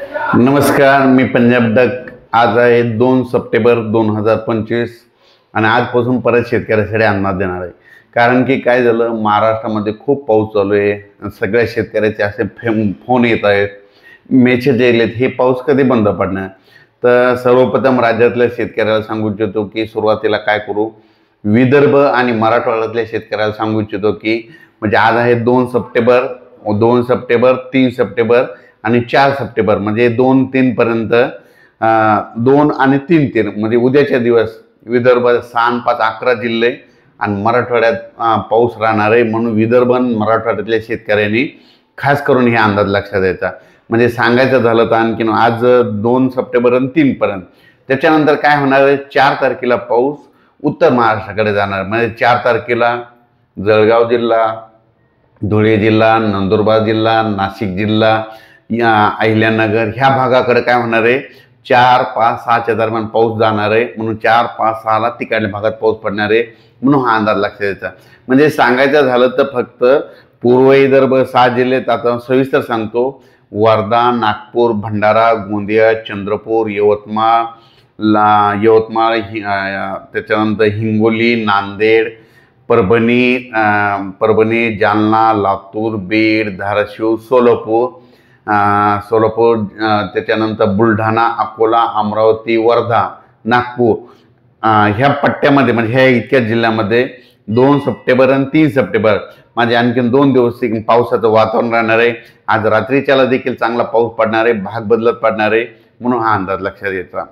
नमस्कार, मी पंजाब डक। आज आहे 2 सप्टेंबर 2025 आणि आजपासून परत शेतकऱ्यासाठी अंदाज देणार आहे। कारण की काय झालं, महाराष्ट्रामध्ये खूप पाऊस चालू आहे। सगळ्या शेतकऱ्याचे असे फोन येत आहेत, मेसेज येलेत, हे पाऊस कधी बंद पडणार। तर सर्वप्रथम राज्यातल्या शेतकऱ्याला सांगू इच्छितो की सुरुवातीला काय करू, विदर्भ आणि मराठवाड्यातल्या शेतकऱ्याला सांगू इच्छितो की म्हणजे आज आहे 2 सप्टेंबर, 3 सप्टेंबर आणि 4 सप्टेंबर म्हणजे 2-3 पर्यंत 2 आणि 3-3 म्हणजे उद्याच्या दिवस विदर्भात 6-5-11 जिल्हे आणि मराठवाड्यात पाऊस राहणार आहे। म्हणून विदर्भ आणि मराठवाड्यातल्या शेतकऱ्यांनी खास करून हे अंदाज लक्षात द्यायचा। म्हणजे सांगायचं झालं तर आणखीन आज 2 सप्टेंबर आणि 3 पर्यंत, त्याच्यानंतर काय होणार आहे, 4 तारखेला पाऊस उत्तर महाराष्ट्राकडे जाणार। म्हणजे 4 तारखेला जळगाव जिल्हा, धुळे जिल्हा, नंदुरबार जिल्हा, नाशिक जिल्हा, या अहिल्यानगर ह्या भागाकडे काय होणार आहे, 4, 5, 6च्या दरम्यान पाऊस जाणार आहे। म्हणून 4, 5, 6ला तिकडल्या भागात पाऊस पडणार आहे, म्हणून हा अंदाज लक्षात द्यायचा। म्हणजे सांगायचं झालं तर फक्त पूर्व विदर्भ 6 जिल्ह्यात आता सविस्तर सांगतो, वर्धा, नागपूर, भंडारा, गोंदिया, चंद्रपूर, यवतमाळ, त्याच्यानंतर हिंगोली, नांदेड, परभणी, जालना, लातूर, बीड, धाराशिव, सोलापूर, त्याच्यानंतर बुलढाणा, अकोला, अमरावती, वर्धा, नागपूर ह्या पट्ट्यामध्ये म्हणजे ह्या इतक्या जिल्ह्यामध्ये 2 सप्टेंबर आणि 3 सप्टेंबर म्हणजे आणखीन 2 दिवस पावसाचं वातावरण राहणार आहे। आज रात्रीच्याला देखील चांगला पाऊस पडणार आहे, भाग बदलत पडणार आहे, म्हणून हा अंदाज लक्षात घ्यायचा।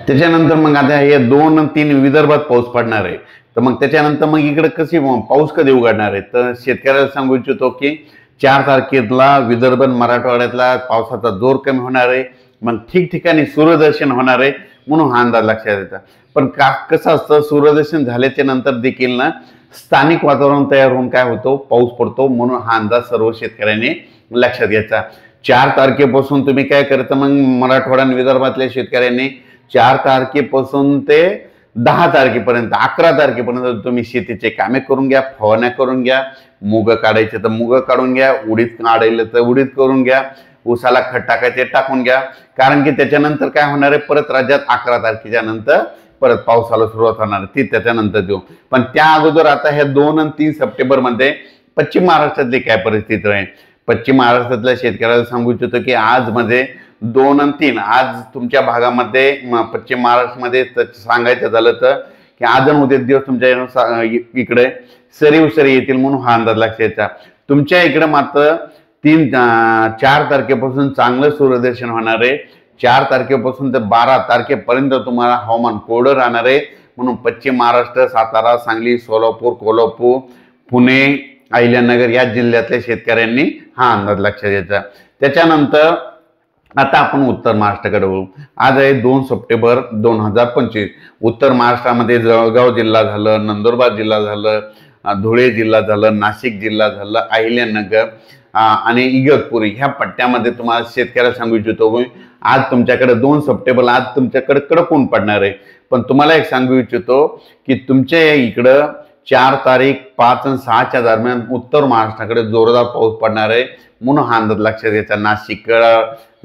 त्याच्यानंतर मग आता हे 2 आणि 3 विदर्भात पाऊस पडणार आहे। तर मग त्याच्यानंतर मग इकडे कशी पाऊस कधी उघडणार आहे, तर शेतकऱ्याला सांगू इच्छितो की 4 तारखेला विदर्भ आणि मराठवाड्यातला पावसाचा जोर कमी होणार आहे, मग ठिकठिकाणी सूर्यदर्शन होणार आहे, म्हणून हा अंदाज लक्षात द्यायचा। पण कसं असतं, सूर्यदर्शन झाल्याच्या नंतर देखील ना स्थानिक वातावरण तयार होऊन काय होतो, पाऊस पडतो, म्हणून हा अंदाज सर्व शेतकऱ्यांनी लक्षात घ्यायचा। 4 तारखेपासून तुम्ही काय करता, मग मराठवाडा आणि विदर्भातल्या शेतकऱ्यांनी 4 तारखेपासून ते 10 तारखेपर्यंत 11 तारखेपर्यंत तुम्ही शेतीचे कामे करून घ्या, फवारण्या करून घ्या, मूग काढायचे तर मूग काढून घ्या, उडीद काढायला तर उडीद करून घ्या, ऊसाला खत टाकायचे टाकून घ्या। कारण की त्याच्यानंतर काय होणार आहे, परत राज्यात 11 तारखेच्या नंतर परत पावसाला सुरुवात होणार आहे, ती त्याच्यानंतर देऊ। पण त्या अगोदर आता ह्या 2 आणि 3 सप्टेंबर मध्ये पश्चिम महाराष्ट्रातली काय परिस्थिती आहे, पश्चिम महाराष्ट्रातल्या शेतकऱ्याला सांगू इच्छितो की आज मध्ये 2 आणि 3 आज तुमच्या भागामध्ये पश्चिम महाराष्ट्रामध्ये सांगायचं झालं तर की आज आणि उद्या दिवस तुमच्या इकडे सरी येतील, म्हणून हा अंदाज लक्षात घ्यायचा। तुमच्या इकडे मात्र 4 तारखेपासून चांगलं सूर्यदर्शन होणार आहे। 4 तारखेपासून ते 12 तारखेपर्यंत तुम्हाला हवामान कोरडं राहणार आहे, म्हणून पश्चिम महाराष्ट्र, सातारा, सांगली, सोलापूर, कोल्हापूर, पुणे, अहिल्यानगर या जिल्ह्यातल्या शेतकऱ्यांनी हा अंदाज लक्षात घ्यायचा। त्याच्यानंतर आता आपण उत्तर महाराष्ट्राकडे वळू। आज आहे 2 सप्टेंबर 2025। उत्तर महाराष्ट्रामध्ये जळगाव जिल्हा झालं, नंदुरबार जिल्हा झालं, धुळे जिल्हा झालं, नाशिक जिल्हा झालं, अहिल्यानगर आणि इगतपुरी ह्या पट्ट्यामध्ये तुम्हाला शेतकऱ्याला सांगू इच्छितो, आज तुमच्याकडे 2 सप्टेंबर आज तुमच्याकडे कडक ऊन पडणार आहे। पण तुम्हाला एक सांगू इच्छितो की तुमच्या इकडं 4 तारीख 5 आणि 6च्या दरम्यान उत्तर महाराष्ट्राकडे जोरदार पाऊस पडणार आहे, म्हणून हा अंदाज लक्षात घ्यायचा।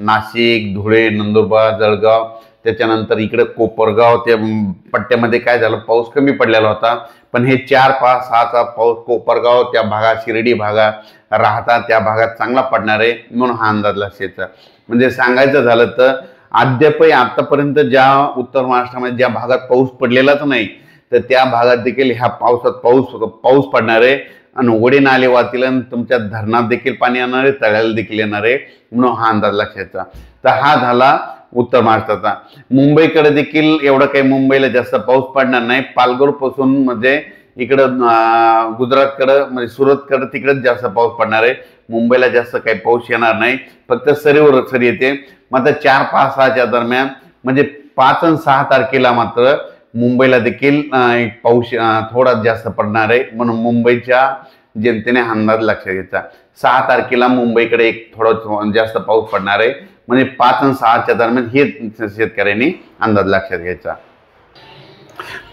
नाशिक, धुळे, नंदुरबार, जळगाव, त्याच्यानंतर इकडे कोपरगाव त्या पट्ट्यामध्ये काय झालं, पाऊस कमी पडलेला होता। पण हे 4, 5, 6चा पाऊस कोपरगाव त्या भागात, शिर्डी भागात राहता त्या भागात चांगला पडणार आहे, म्हणून हा अंदाज लक्षात घ्यायचा। म्हणजे सांगायचं झालं तर अद्यापही आतापर्यंत ज्या उत्तर महाराष्ट्रामध्ये ज्या भागात पाऊस पडलेलाच नाही, तर त्या भागात देखील ह्या पावसात पाऊस पडणार आहे आणि ओढे नाले वाहतील आणि तुमच्या धरणात देखील पाणी येणार आहे, तळ्याला देखील येणार आहे, म्हणून हा अंदाज लक्षात घ्यायचा। तर हा झाला उत्तर महाराष्ट्राचा। मुंबईकडे देखील एवढं काही मुंबईला जास्त पाऊस पडणार नाही। पालघर पासून म्हणजे इकडं गुजरातकडं म्हणजे सुरतकडं तिकडेच जास्त पाऊस पडणार आहे, मुंबईला जास्त काही पाऊस येणार नाही, फक्त सरी येते। मात्र 4, 5, 6च्या दरम्यान म्हणजे 5 आणि 6 तारखेला मात्र मुंबईला देखील पाऊस थोडा जास्त पडणार आहे, म्हणून मुंबईच्या जनतेने अंदाज लक्षात घ्यायचा। 6 तारखेला मुंबईकडे एक थोडा जास्त पाऊस पडणार आहे, म्हणजे 5 आणि 6च्या दरम्यान हे शेतकऱ्यांनी अंदाज लक्षात घ्यायचा।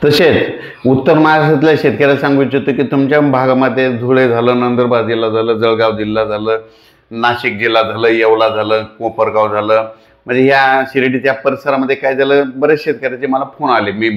तसेच उत्तर महाराष्ट्रातल्या शेतकऱ्याला सांगू इच्छितो की तुमच्या भागामध्ये धुळे झालं, नंदुरबार जिल्हा झालं, जळगाव जिल्हा झालं, नाशिक जिल्हा झालं, येवला झालं, कोपरगाव झालं, म्हणजे ह्या शिर्डीच्या परिसरामध्ये काय झालं, बरेच शेतकऱ्याचे मला फोन आले. मी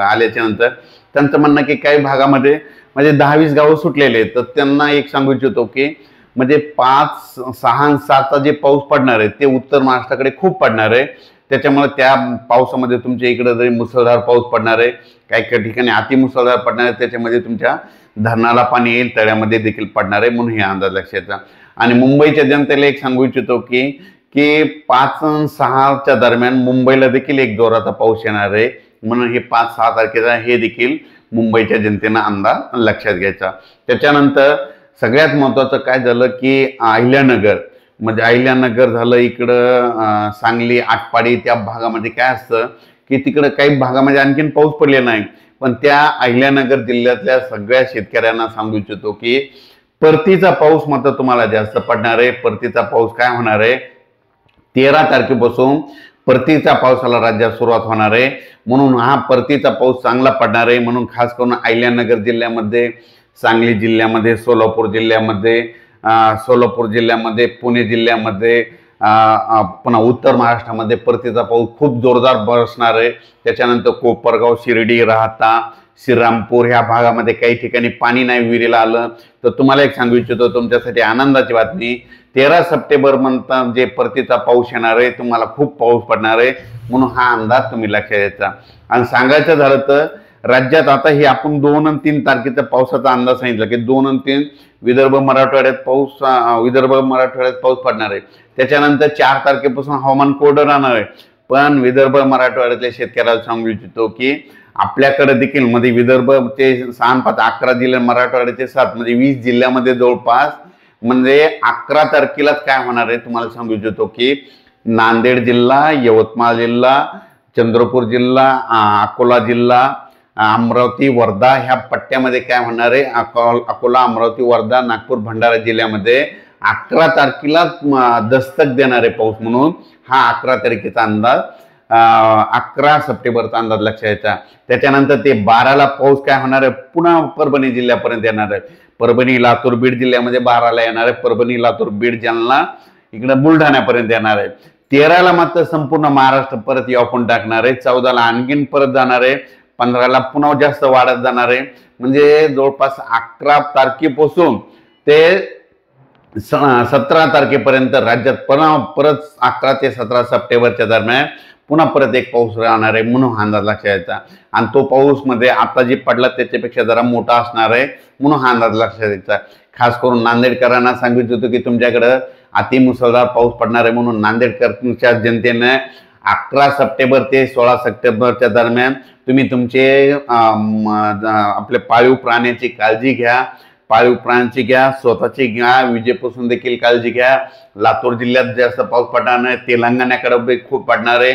आल्याच्या नंतर त्यांचं म्हणणं की काही भागामध्ये म्हणजे 10-20 गावं सुटलेले आहेत. तर त्यांना एक सांगू इच्छितो की म्हणजे 5, 6, 7चा जे पाऊस पडणार आहे ते उत्तर महाराष्ट्राकडे खूप पडणार आहे. त्याच्यामुळे त्या पावसामध्ये तुमच्या इकडे जरी मुसळधार पाऊस पडणार आहे, काही ठिकाणी अतिमुसळधार पडणार आहे, त्याच्यामध्ये तुमच्या धरणाला पाणी येईल, तळ्यामध्ये देखील पडणार आहे, म्हणून हे अंदाज लक्षात. आणि मुंबईच्या जनतेला एक सांगू इच्छितो की 5 आणि 6च्या दरम्यान मुंबईला देखील एक जोराचा पाऊस येणार आहे, म्हणून हे 5-6 तारखेचा हे देखील मुंबईच्या जनतेनं अंदाज लक्षात घ्यायचा. त्याच्यानंतर सगळ्यात महत्त्वाचं काय झालं की अहिल्यानगर, म्हणजे अहिल्यानगर झालं इकडं सांगली, आटपाडी त्या भागामध्ये काय असतं की तिकडं काही भागामध्ये आणखीन पाऊस पडलेला नाही. पण त्या अहिल्यानगर जिल्ह्यातल्या सगळ्या शेतकऱ्यांना सांगू इच्छितो की परतीचा पाऊस मात्र तुम्हाला जास्त पडणार आहे. परतीचा पाऊस काय होणार आहे, 13 तारखेपासून परतीच्या पावसाला राज्यात सुरुवात होणार आहे, म्हणून हा परतीचा पाऊस चांगला पडणार आहे. म्हणून खास करून अहिल्यानगर जिल्ह्यामध्ये, सांगली जिल्ह्यामध्ये, सोलापूर जिल्ह्यामध्ये, पुणे जिल्ह्यामध्ये, पुन्हा उत्तर महाराष्ट्रामध्ये परतीचा पाऊस खूप जोरदार बरसणार आहे. त्याच्यानंतर कोपरगाव, शिर्डी, राहता, श्रीरामपूर ह्या भागामध्ये काही ठिकाणी पाणी नाही विहिरीला आलं. तर तुम्हाला एक सांगू इच्छितो, तुमच्यासाठी आनंदाची बातमी, 13 सप्टेंबर नंतर जे परतीचा पाऊस येणार आहे, तुम्हाला खूप पाऊस पडणार आहे, म्हणून हा अंदाज तुम्ही लक्षात घ्यायचा. आणि सांगायचं झालं तर राज्यात आता हे आपण 2 आणि 3 तारखेचा पावसाचा अंदाज सांगितला की 2 आणि 3 विदर्भ मराठवाड्यात पाऊस पडणार आहे. त्याच्यानंतर 4 तारखेपासून हवामान कोरडं राहणार आहे. पण विदर्भ मराठवाड्यातल्या शेतकऱ्याला सांगू इच्छितो की आपल्याकडे देखील म्हणजे विदर्भचे 6-5 11 जिल्हे, मराठवाड्याचे 7 म्हणजे 20 जिल्ह्यामध्ये जवळपास म्हणजे 11 तारखेलाच काय होणार आहे तुम्हाला सांगू इच्छितो की नांदेड जिल्हा, यवतमाळ जिल्हा, चंद्रपूर जिल्हा, अकोला जिल्हा, अमरावती, वर्धा ह्या पट्ट्यामध्ये काय होणार आहे, अकोला, अमरावती, वर्धा, नागपूर, भंडारा जिल्ह्यामध्ये 11 तारखेला दस्तक देणारे पाऊस, म्हणून हा 11 तारखेचा अंदाज, 11 सप्टेंबरचा अंदाज लक्षात घ्यायचा. त्याच्यानंतर ते 12ला पाऊस काय होणार आहे, पुन्हा परभणी जिल्ह्यापर्यंत येणार आहे. परभणी, लातूर, बीड जिल्ह्यामध्ये 12ला येणार आहे. परभणी, लातूर, बीड, जालना इकडे बुलढाण्यापर्यंत येणार आहे. 13ला मात्र संपूर्ण महाराष्ट्र परत यावून टाकणार आहे. 14ला आणखीन परत जाणार आहे. 15ला पुन्हा जास्त वाढत जाणार आहे. म्हणजे जवळपास 11 तारखेपासून ते 17 तारखेपर्यंत राज्यात परत 11 ते 17 सप्टेंबरच्या दरम्यान पुन्हा परत एक पाऊस राहणार आहे, म्हणून अंदाज लक्षात घ्यायचा. आणि तो पाऊस मध्ये आता जे पडला त्याच्यापेक्षा जरा मोठा असणार आहे, म्हणून हा अंदाज लक्षात घ्यायचा. खास करून नांदेडकरांना सांगितलं होतं की तुमच्याकडं अतिमुसळधार पाऊस पडणार आहे, म्हणून नांदेडकरच्या जनतेने 11 सप्टेंबर ते 16 सप्टेंबरच्या दरम्यान तुम्ही तुमचे आपले पाळीव प्राण्याची काळजी घ्या, स्वतःची घ्या, विजेपासून देखील काळजी घ्या. लातूर जिल्ह्यात जास्त पाऊस पडणार नाही, तेलंगणाकडे खूप पडणार आहे,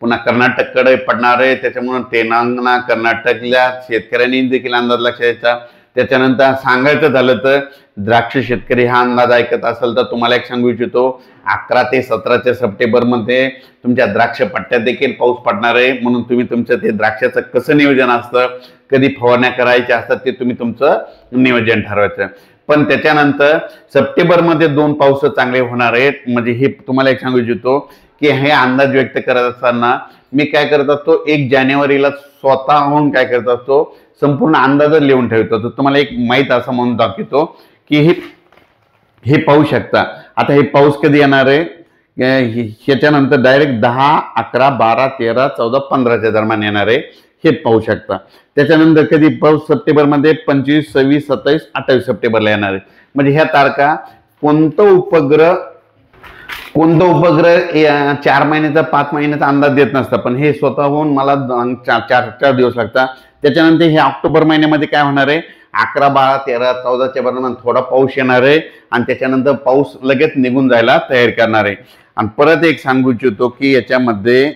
पुन्हा कर्नाटककडे पडणार आहे. त्याच्यामुळे तेलंगणा, कर्नाटकल्या शेतकऱ्यांनी देखील अंदाज लक्षात घ्यायचा. त्याच्यानंतर सांगायचं झालं तर द्राक्ष शेतकरी हा अंदाज ऐकत असेल तर तुम्हाला एक सांगू इच्छितो, 11 ते 17 सप्टेंबरमध्ये तुमच्या द्राक्ष पट्ट्यात देखील पाऊस पडणार आहे, म्हणून तुम्ही तुमचं ते द्राक्षाचं कसं नियोजन असतं, कधी फवारण्या करायच्या असतात ते तुम्ही तुमचं नियोजन ठरवायचं. पण त्याच्यानंतर सप्टेंबरमध्ये 2 पाऊस चांगले होणार आहेत. म्हणजे हे तुम्हाला एक सांगू इच्छितो की हे अंदाज व्यक्त करत असताना मी काय करत असतो, 1 जानेवारीला स्वतःहून काय करत असतो, संपूर्ण अंदाज लिहून ठेवतो. तर तुम्हाला एक माहीत असं म्हणून दाखवतो की हे पाहू शकता. आता हे पाऊस कधी येणार आहे, ह्याच्यानंतर डायरेक्ट 10, 11, 12, 13, 14, 15च्या दरम्यान येणार आहे, हे पाहू शकता. त्याच्यानंतर कधी पाऊस सप्टेंबरमध्ये 25, 26, 27, 28 सप्टेंबरला येणार आहे. म्हणजे ह्या तारखा कोणतं उपग्रह 4 महिन्याचा 5 महिन्याचा अंदाज देत नसतं, पण हे स्वतःहून मला 4 दिवस लागतात. त्याच्यानंतर हे ऑक्टोबर महिन्यामध्ये काय होणार आहे, 11, 12, 13, 14च्या दरम्यान थोडा पाऊस येणार आहे आणि त्याच्यानंतर पाऊस लगेच निघून जायला तयार करणार आहे. आणि परत एक सांगू इच्छितो की याच्यामध्ये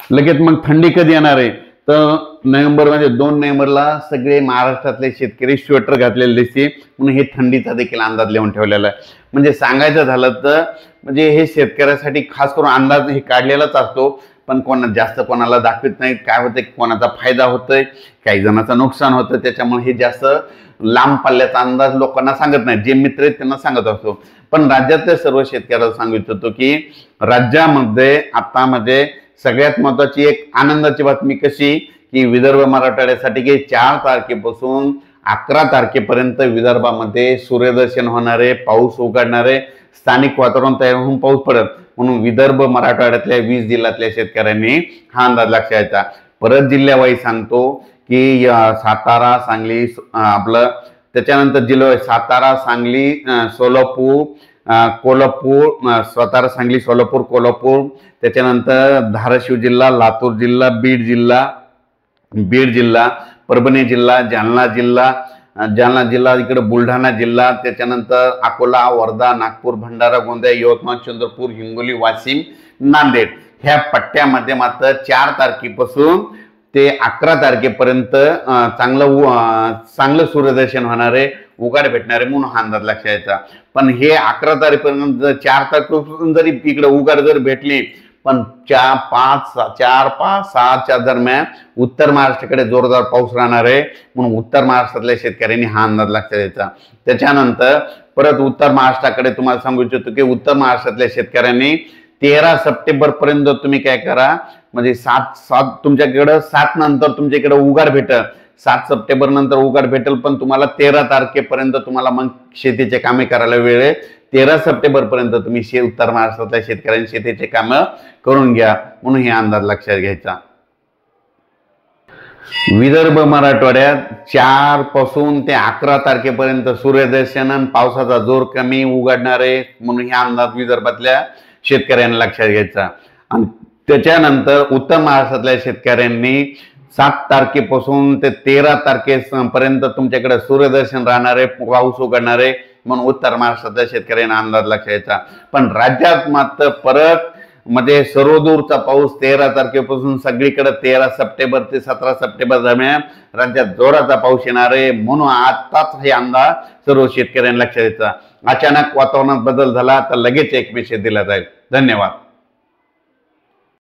लगेच मग थंडी कधी येणार आहे, तर नोव्हेंबरमध्ये 2 नोव्हेंबरला सगळे महाराष्ट्रातले शेतकरी स्वेटर घातलेले दिसते, म्हणून हे थंडीचा देखील अंदाज लिहून ठेवलेला आहे. म्हणजे सांगायचं झालं तर म्हणजे हे शेतकऱ्यासाठी खास करून अंदाज हे काढलेलाच असतो, पण कोणाला दाखवत नाही. काय होतं, कोणाचा फायदा होतोय, काही जणांचं नुकसान होतं, त्याच्यामुळे हे जास्त लांब पल्ल्याचा अंदाज लोकांना सांगत नाही. जे मित्र आहेत त्यांना सांगत असतो. पण राज्यातल्या सर्व शेतकऱ्याला सांगू इच्छितो की राज्यामध्ये आता म्हणजे सगळ्यात महत्वाची एक आनंदाची बातमी कशी की विदर्भ मराठवाड्यासाठी की 4 तारखेपासून 11 तारखेपर्यंत विदर्भामध्ये सूर्यदर्शन होणारे, पाऊस उघडणारे, स्थानिक वातावरण तयार होऊन पाऊस पडत, म्हणून विदर्भ मराठवाड्यातल्या 20 जिल्ह्यातल्या शेतकऱ्यांनी हा अंदाज लक्षात घ्यायचा। परत जिल्ह्यावाईज सांगतो की सातारा, सांगली आपलं, त्याच्यानंतर जिल्हा सातारा, सांगली, सोलापूर, कोल्हापूर, सातारा, सांगली, सोलापूर, कोल्हापूर, त्याच्यानंतर धाराशिव जिल्हा, लातूर जिल्हा, बीड जिल्हा, परभणी जिल्हा, जालना जिल्हा, इकडे बुलढाणा जिल्हा, त्याच्यानंतर अकोला, वर्धा, नागपूर, भंडारा, गोंदिया, यवतमाळ, चंद्रपूर, हिंगोली, वाशिम, नांदेड ह्या पट्ट्यामध्ये मात्र 4 तारखेपासून ते 11 तारखेपर्यंत चांगलं सूर्यदर्शन होणारे, उघाड भेटणारे म्हणून हा अंदाज लक्षात घ्यायचा। पण हे 11 तारखेपर्यंत 4 तारखेपासून जरी इकडे उघाड जर भेटली, पण 4, 5, 6च्या दरम्यान उत्तर महाराष्ट्राकडे जोरदार पाऊस राहणार आहे, म्हणून उत्तर महाराष्ट्रातल्या शेतकऱ्यांनी हा अंदाज लक्षात घ्यायचा। त्याच्यानंतर परत उत्तर महाराष्ट्राकडे तुम्हाला सांगू इच्छितो की उत्तर महाराष्ट्रातल्या शेतकऱ्यांनी 13 सप्टेंबर पर्यंत तुम्ही काय करा, म्हणजे 7 तुमच्याकडे 7 नंतर तुमच्याकडे उघाड भेटेल, 7 सप्टेंबर नंतर उघाड भेटेल, पण तुम्हाला 13 तारखेपर्यंत तुम्हाला मग शेतीचे कामे करायला वेळ आहे। 13 सप्टेंबर पर्यंत तुम्ही उत्तर महाराष्ट्रातल्या शेतकऱ्यांनी शेतीचे कामं करून घ्या म्हणून हे अंदाज लक्षात घ्यायचा। विदर्भ मराठवाड्यात 4 पासून ते 11 तारखेपर्यंत सूर्यदर्शन आणि पावसाचा जोर कमी उघडणार आहे म्हणून हे अंदाज विदर्भातल्या शेतकऱ्यांना लक्षात घ्यायचा। आणि त्याच्यानंतर उत्तर महाराष्ट्रातल्या शेतकऱ्यांनी 7 तारखेपासून ते 13 तारखेपर्यंत तुमच्याकडे सूर्यदर्शन राहणारे, पाऊस उघडणारे म्हणून उत्तर महाराष्ट्रातल्या शेतकऱ्यांना अंदाज लक्षात घ्यायचा। पण राज्यात मात्र परत मध्ये सर्वदूरचा पाऊस 13 तारखेपासून सगळीकडे 13 सप्टेंबर ते 17 सप्टेंबर दरम्यान राज्यात जोराचा पाऊस येणार आहे म्हणून आताच हे अंदाज सर्व शेतकऱ्यांना लक्षात घ्यायचा। अचानक वातावरणात बदल झाला तर लगेच एक मेसेज दिला जाईल। धन्यवाद।